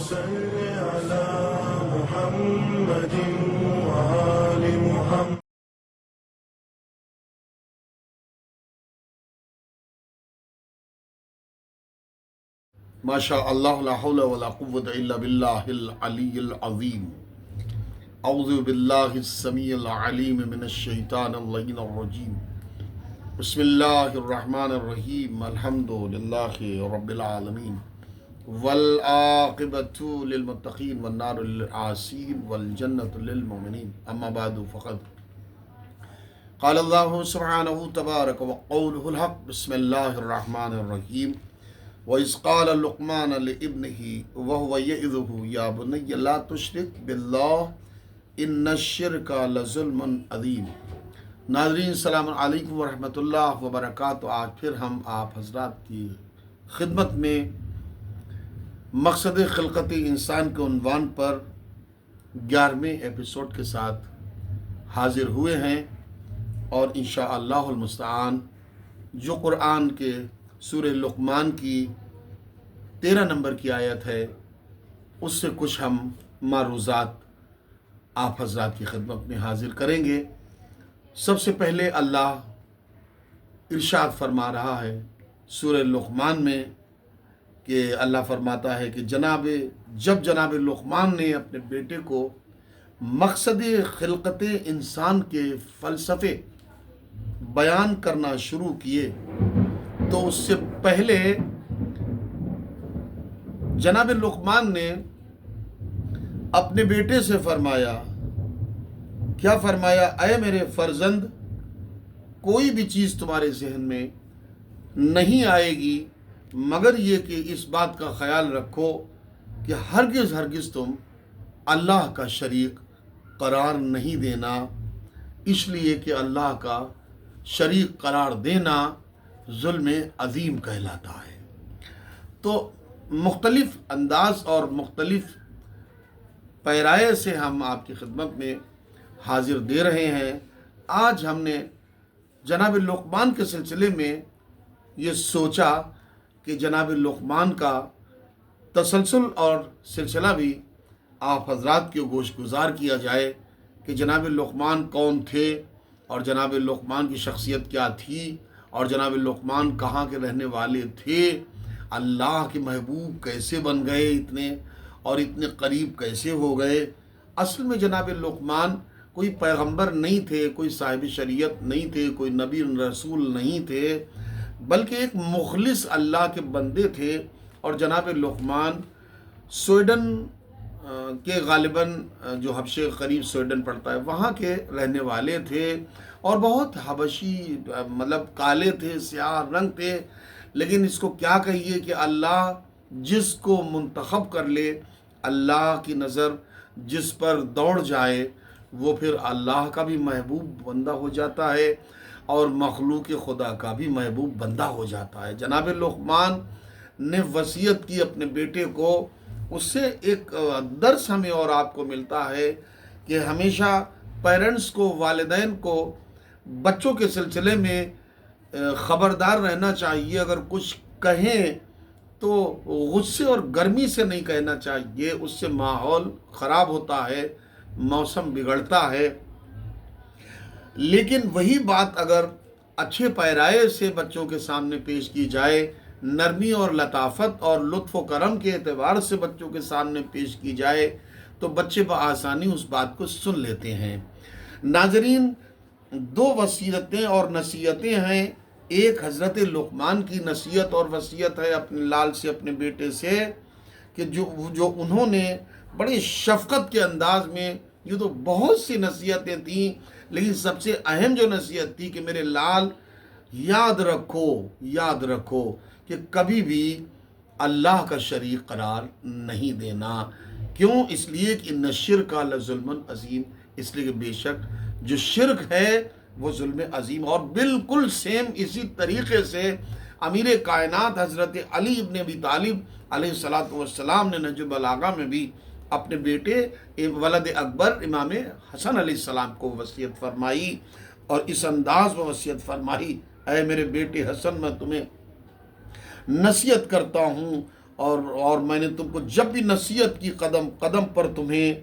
صل على محمد وآل محمد. ماشاء اللہ لا حول ولا قوة الا باللہ العلی العظیم. اعوذ باللہ السمیع العلیم من الشیطان اللعین الرجیم. بسم اللہ الرحمن الرحیم. الحمد للہ رب العالمین والعاقبۃ للمتقین والنار للعاصین والجنۃ للمؤمنین. اما بعد فقد قال اللہ سبحانہ تبارک وقولہ الحق. بسم اللہ الرحمن الرحیم. وَإِذْ قَالَ لُقْمَانُ لِابْنِهِ وَهُوَ يَعِظُهُ يَا بُنَيَّ لَا تُشْرِكْ بِاللَّهِ إِنَّ الشِّرْكَ لَظُلْمٌ عَظِيمٌ. ناظرین السلام علیکم ورحمۃ اللہ وبرکاتہ. آج پھر ہم آپ حضرات کی خدمت میں مقصد خلقت انسان کے عنوان پر 11ویں ایپیسوڈ کے ساتھ حاضر ہوئے ہیں، اور انشاءاللہ المستعان جو قرآن کے سورہ لقمان کی 13 نمبر کی آیت ہے، اس سے کچھ ہم معروضات آپ حضرات کی خدمت میں حاضر کریں گے. سب سے پہلے اللہ ارشاد فرما رہا ہے سورہ لقمان میں کہ اللہ فرماتا ہے کہ جب جناب لقمان نے اپنے بیٹے کو مقصد خلقت انسان کے فلسفے بیان کرنا شروع کیے تو اس سے پہلے جناب لقمان نے اپنے بیٹے سے فرمایا، کیا فرمایا؟ اے میرے فرزند، کوئی بھی چیز تمہارے ذہن میں نہیں آئے گی مگر یہ کہ اس بات کا خیال رکھو کہ ہرگز تم اللہ کا شریک قرار نہیں دینا، اس لیے کہ اللہ کا شریک قرار دینا ظلم عظیم کہلاتا ہے. تو مختلف انداز اور مختلف پیرائے سے ہم آپ کی خدمت میں حاضر دے رہے ہیں. آج ہم نے جناب لقمان کے سلسلے میں یہ سوچا کہ جناب لقمان کا تسلسل اور سلسلہ بھی آپ حضرات کے گوش گزار کیا جائے کہ جناب لقمان کون تھے اور جناب لقمان کی شخصیت کیا تھی اور جناب لقمان کہاں کے رہنے والے تھے، اللہ کے محبوب کیسے بن گئے اتنے اور اتنے قریب کیسے ہو گئے. اصل میں جناب لقمان کوئی پیغمبر نہیں تھے، کوئی صاحب شریعت نہیں تھے، کوئی نبی رسول نہیں تھے، بلکہ ایک مخلص اللہ کے بندے تھے. اور جناب لقمان سویڈن کے غالباً جو حبشے کے قریب سویڈن پڑتا ہے وہاں کے رہنے والے تھے، اور بہت حبشی مطلب کالے تھے، سیاہ رنگ تھے. لیکن اس کو کیا کہیے کہ اللہ جس کو منتخب کر لے، اللہ کی نظر جس پر دوڑ جائے، وہ پھر اللہ کا بھی محبوب بندہ ہو جاتا ہے اور مخلوق خدا کا بھی محبوب بندہ ہو جاتا ہے. جناب لقمان نے وصیت کی اپنے بیٹے کو. اس سے ایک درس ہمیں اور آپ کو ملتا ہے کہ ہمیشہ پیرنٹس کو، والدین کو بچوں کے سلسلے میں خبردار رہنا چاہیے. اگر کچھ کہیں تو غصے اور گرمی سے نہیں کہنا چاہیے، اس سے ماحول خراب ہوتا ہے، موسم بگڑتا ہے. لیکن وہی بات اگر اچھے پیرائے سے بچوں کے سامنے پیش کی جائے، نرمی اور لطافت اور لطف و کرم کے اعتبار سے بچوں کے سامنے پیش کی جائے تو بچے بآسانی اس بات کو سن لیتے ہیں. ناظرین، 2 وصیتیں اور نصیحتیں ہیں. ایک حضرت لقمان کی نصیحت اور وصیت ہے اپنے لال سے، اپنے بیٹے سے، کہ جو انہوں نے بڑے شفقت کے انداز میں، یہ تو بہت سی نصیحتیں تھیں لیکن سب سے اہم جو نصیحت تھی کہ میرے لال یاد رکھو کہ کبھی بھی اللہ کا شریک قرار نہیں دینا. کیوں؟ اس لیے کہ ان الشرک لظلم عظیم، اس لیے کہ بے شک جو شرک ہے وہ ظلم عظیم. اور بالکل سیم اسی طریقے سے امیر کائنات حضرت علی ابن ابی طالب علیہ السلام نے نہج البلاغہ میں بھی اپنے بیٹے ولد اکبر امام حسن علیہ السلام کو وصیت فرمائی، اور اس انداز میں وصیت فرمائی، اے میرے بیٹے حسن، میں تمہیں نصیحت کرتا ہوں اور میں نے تم کو جب بھی نصیحت کی، قدم قدم پر تمہیں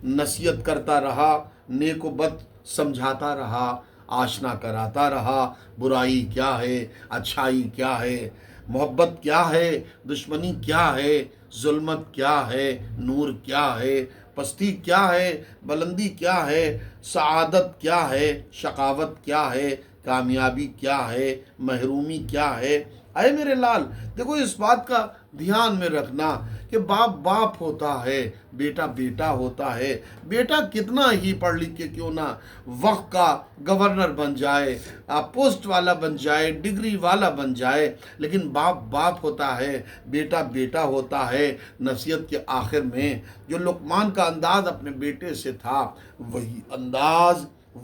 نصیحت کرتا رہا، نیک و بد سمجھاتا رہا، آشنا کراتا رہا، برائی کیا ہے، اچھائی کیا ہے، محبت کیا ہے، دشمنی کیا ہے، ظلمت کیا ہے، نور کیا ہے، پستی کیا ہے، بلندی کیا ہے، سعادت کیا ہے، شقاوت کیا ہے، کامیابی کیا ہے، محرومی کیا ہے۔ اے میرے لال، دیکھو اس بات کا دھیان میں رکھنا کہ باپ باپ ہوتا ہے، بیٹا بیٹا ہوتا ہے۔ بیٹا کتنا ہی پڑھ لکھ کے کیوں نہ وقت کا گورنر بن جائے، پوسٹ والا بن جائے، ڈگری والا بن جائے، لیکن باپ باپ ہوتا ہے، بیٹا بیٹا ہوتا ہے۔ نصیحت کے آخر میں جو لقمان کا انداز اپنے بیٹے سے تھا،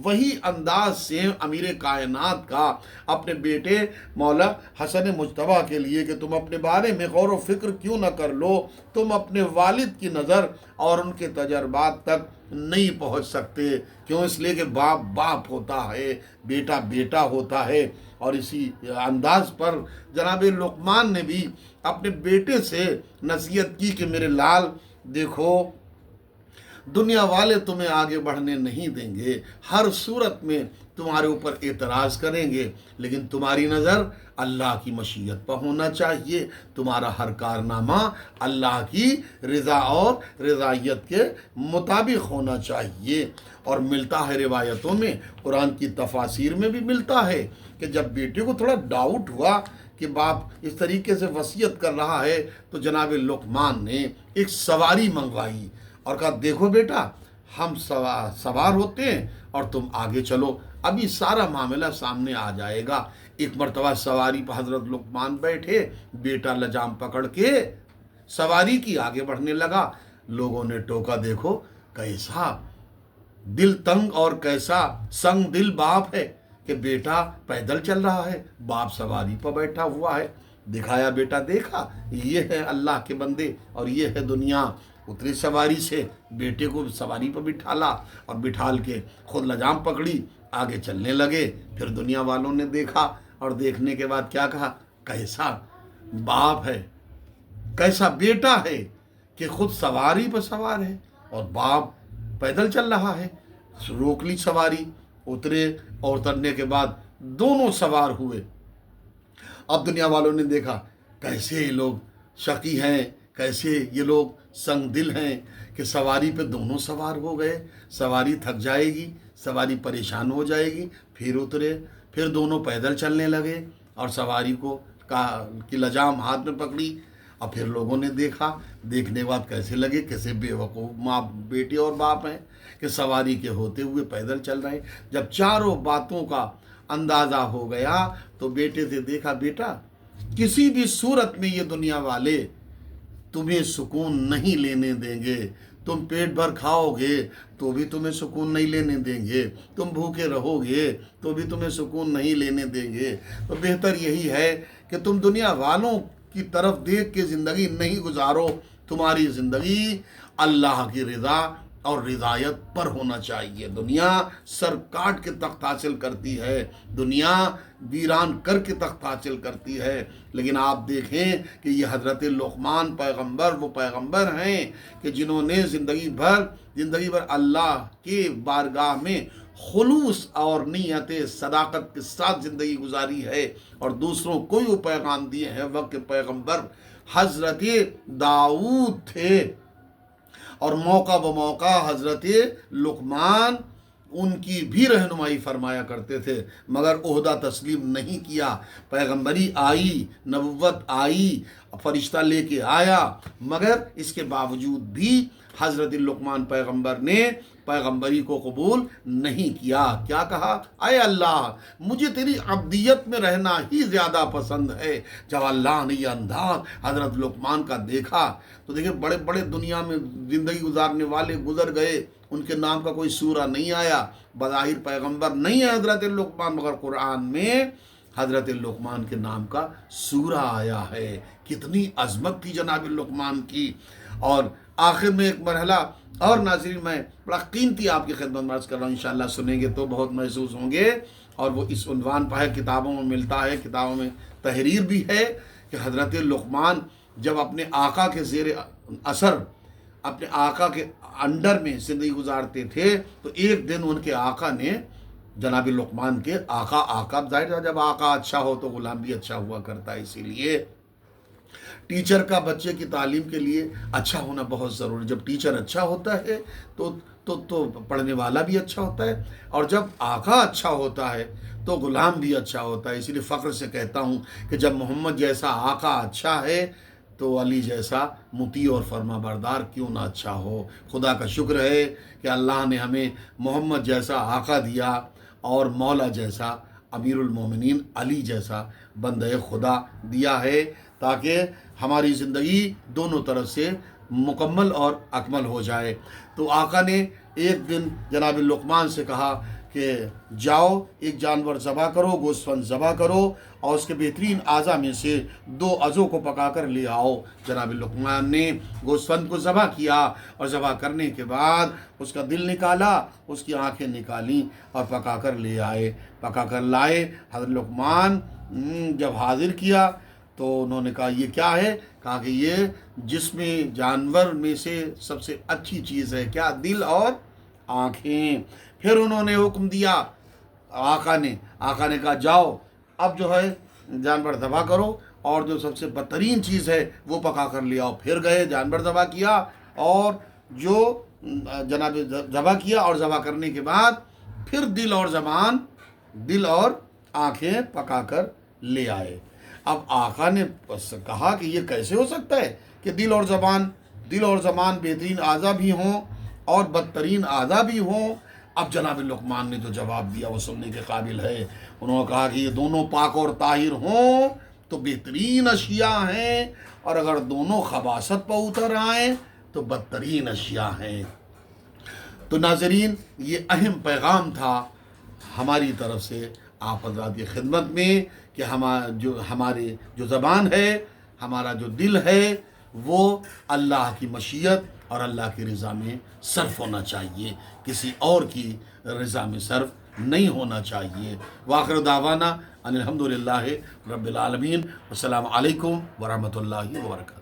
وہی انداز سے امیر کائنات کا اپنے بیٹے مولا حسن مجتبیٰ کے لیے کہ تم اپنے بارے میں غور و فکر کیوں نہ کر لو، تم اپنے والد کی نظر اور ان کے تجربات تک نہیں پہنچ سکتے۔ کیوں؟ اس لیے کہ باپ باپ ہوتا ہے، بیٹا بیٹا ہوتا ہے۔ اور اسی انداز پر جناب لقمان نے بھی اپنے بیٹے سے نصیحت کی کہ میرے لال دیکھو، دنیا والے تمہیں آگے بڑھنے نہیں دیں گے، ہر صورت میں تمہارے اوپر اعتراض کریں گے، لیکن تمہاری نظر اللہ کی مشیت پر ہونا چاہیے، تمہارا ہر کارنامہ اللہ کی رضا اور رضائیت کے مطابق ہونا چاہیے۔ اور ملتا ہے روایتوں میں، قرآن کی تفاسیر میں بھی ملتا ہے کہ جب بیٹے کو تھوڑا ڈاؤٹ ہوا کہ باپ اس طریقے سے وصیت کر رہا ہے، تو جناب لقمان نے ایک سواری منگوائی اور کہا دیکھو بیٹا، ہم سوار ہوتے ہیں اور تم آگے چلو، ابھی سارا معاملہ سامنے آ جائے گا۔ ایک مرتبہ سواری پر حضرت لقمان بیٹھے، بیٹا لجام پکڑ کے سواری کی آگے بڑھنے لگا۔ لوگوں نے ٹوکا، دیکھو کیسا دل تنگ اور کیسا سنگ دل باپ ہے کہ بیٹا پیدل چل رہا ہے، باپ سواری پر بیٹھا ہوا ہے۔ دکھایا بیٹا، دیکھا یہ ہے اللہ کے بندے اور یہ ہے دنیا۔ اتری سواری سے، بیٹے کو سواری پر بٹھالا اور بٹھال کے خود لجام پکڑی، آگے چلنے لگے۔ پھر دنیا والوں نے دیکھا اور دیکھنے کے بعد کیا کہا، کیسا باپ ہے، کیسا بیٹا ہے کہ خود سواری پر سوار ہے اور باپ پیدل چل رہا ہے۔ روک لی سواری، اترے اور اترنے کے بعد دونوں سوار ہوئے۔ اب دنیا والوں نے دیکھا کیسے یہ لوگ شقی ہیں، کیسے یہ لوگ سنگ دل ہیں کہ سواری پہ دونوں سوار ہو گئے، سواری تھک جائے گی، سواری پریشان ہو جائے گی۔ پھر اترے، پھر دونوں پیدل چلنے لگے اور سواری کی لجام ہاتھ میں پکڑی۔ اور پھر لوگوں نے دیکھا، دیکھنے کے بعد کیسے لگے، کیسے بے وقوف ماں بیٹے اور باپ ہیں کہ سواری کے ہوتے ہوئے پیدل چل رہے ہیں۔ جب چاروں باتوں کا اندازہ ہو گیا تو بیٹے سے دیکھا، بیٹا کسی بھی صورت میں یہ دنیا والے تمہیں سکون نہیں لینے دیں گے، تم پیٹ بھر کھاؤ گے تو بھی تمہیں سکون نہیں لینے دیں گے، تم بھوکے رہو گے تو بھی تمہیں سکون نہیں لینے دیں گے۔ تو بہتر یہی ہے کہ تم دنیا والوں کی طرف دیکھ کے زندگی نہیں گزارو، تمہاری زندگی اللہ کی رضا اور رضایت پر ہونا چاہیے۔ دنیا سر کاٹ کے تخت حاصل کرتی ہے، دنیا ویران کر کے تخت حاصل کرتی ہے، لیکن آپ دیکھیں کہ یہ حضرت لقمان پیغمبر وہ پیغمبر ہیں کہ جنہوں نے زندگی بھر اللہ کے بارگاہ میں خلوص اور نیت صداقت کے ساتھ زندگی گزاری ہے اور دوسروں کو وہ پیغام دیے ہیں۔ وقت کے پیغمبر حضرت داؤد تھے اور موقع بموقع حضرت لقمان ان کی بھی رہنمائی فرمایا کرتے تھے، مگر عہدہ تسلیم نہیں کیا۔ پیغمبری آئی، نبوت آئی، فرشتہ لے کے آیا، مگر اس کے باوجود بھی حضرت لقمان پیغمبر نے پیغمبری کو قبول نہیں کیا۔ کیا کہا، اے اللہ مجھے تیری عبدیت میں رہنا ہی زیادہ پسند ہے۔ جب اللہ نے یہ انداز حضرت لقمان کا دیکھا تو دیکھیں بڑے بڑے دنیا میں زندگی گزارنے والے گزر گئے، ان کے نام کا کوئی سورہ نہیں آیا، بظاہر پیغمبر نہیں ہے حضرت لقمان، مگر قرآن میں حضرت لقمان کے نام کا سورہ آیا ہے۔ کتنی عظمت تھی جناب لقمان کی۔ اور آخر میں ایک مرحلہ اور ناظرین میں بڑا قیمتی آپ کی خدمت میں عرض کر رہا ہوں، انشاءاللہ سنیں گے تو بہت محسوس ہوں گے، اور وہ اس عنوان پر ہے، کتابوں میں ملتا ہے، کتابوں میں تحریر بھی ہے کہ حضرت لقمان جب اپنے آقا کے زیر اثر، اپنے آقا کے انڈر میں زندگی گزارتے تھے، تو ایک دن ان کے آقا نے جناب لقمان کے آقا ظاہر ہے جب آقا اچھا ہو تو غلام بھی اچھا ہوا کرتا ہے، اسی لیے ٹیچر کا بچے کی تعلیم کے لیے اچھا ہونا بہت ضروری. جب ٹیچر اچھا ہوتا ہے تو پڑھنے والا بھی اچھا ہوتا ہے، اور جب آقا اچھا ہوتا ہے تو غلام بھی اچھا ہوتا ہے. اسی لیے فخر سے کہتا ہوں کہ جب محمد جیسا آقا اچھا ہے تو علی جیسا مطیع اور فرما بردار کیوں نہ اچھا ہو. خدا کا شکر ہے کہ اللہ نے ہمیں محمد جیسا آقا دیا اور مولا جیسا، امیر المومنین علی جیسا بندہ خدا دیا ہے، تاکہ ہماری زندگی دونوں طرف سے مکمل اور اکمل ہو جائے. تو آقا نے ایک دن جناب لقمان سے کہا کہ جاؤ ایک جانور ذبح کرو، گوسفند ذبح کرو، اور اس کے بہترین اعضاء میں سے 2 عضو کو پکا کر لے آؤ. جناب لقمان نے گوسفند کو ذبح کیا، اور ذبح کرنے کے بعد اس کا دل نکالا، اس کی آنکھیں نکالیں اور پکا کر لے آئے. پکا کر لائے. حضرت لقمان جب حاضر کیا تو انہوں نے کہا یہ کیا ہے؟ کہا کہ یہ جسم جانور میں سے سب سے اچھی چیز ہے. کیا؟ دل اور آنکھیں. پھر انہوں نے حکم دیا، آقا نے کہا جاؤ اب جو ہے جانور ذبح کرو، اور جو سب سے بدترین چیز ہے وہ پکا کر لے آؤ. پھر گئے، جانور ذبح کیا، اور جو جناب ذبح کیا، اور ذبح کرنے کے بعد پھر دل اور آنکھیں پکا کر لے آئے. اب آقا نے کہا کہ یہ کیسے ہو سکتا ہے کہ دل اور زبان بہترین اعضاء بھی ہوں اور بدترین اعضاء بھی ہوں. اب جناب لقمان نے جو جواب دیا وہ سننے کے قابل ہے. انہوں نے کہا کہ یہ دونوں پاک اور طاہر ہوں تو بہترین اشیاء ہیں، اور اگر دونوں خباثت پر اتر آئیں تو بدترین اشیاء ہیں. تو ناظرین، یہ اہم پیغام تھا ہماری طرف سے آپ حضرات کی خدمت میں کہ ہمارے جو زبان ہے، ہمارا جو دل ہے، وہ اللہ کی مشیت اور اللہ کی رضا میں صرف ہونا چاہیے، کسی اور کی رضا میں صرف نہیں ہونا چاہیے. وآخر دعوانا ان الحمدللہ رب العالمین. السلام علیکم ورحمۃ اللہ وبرکاتہ.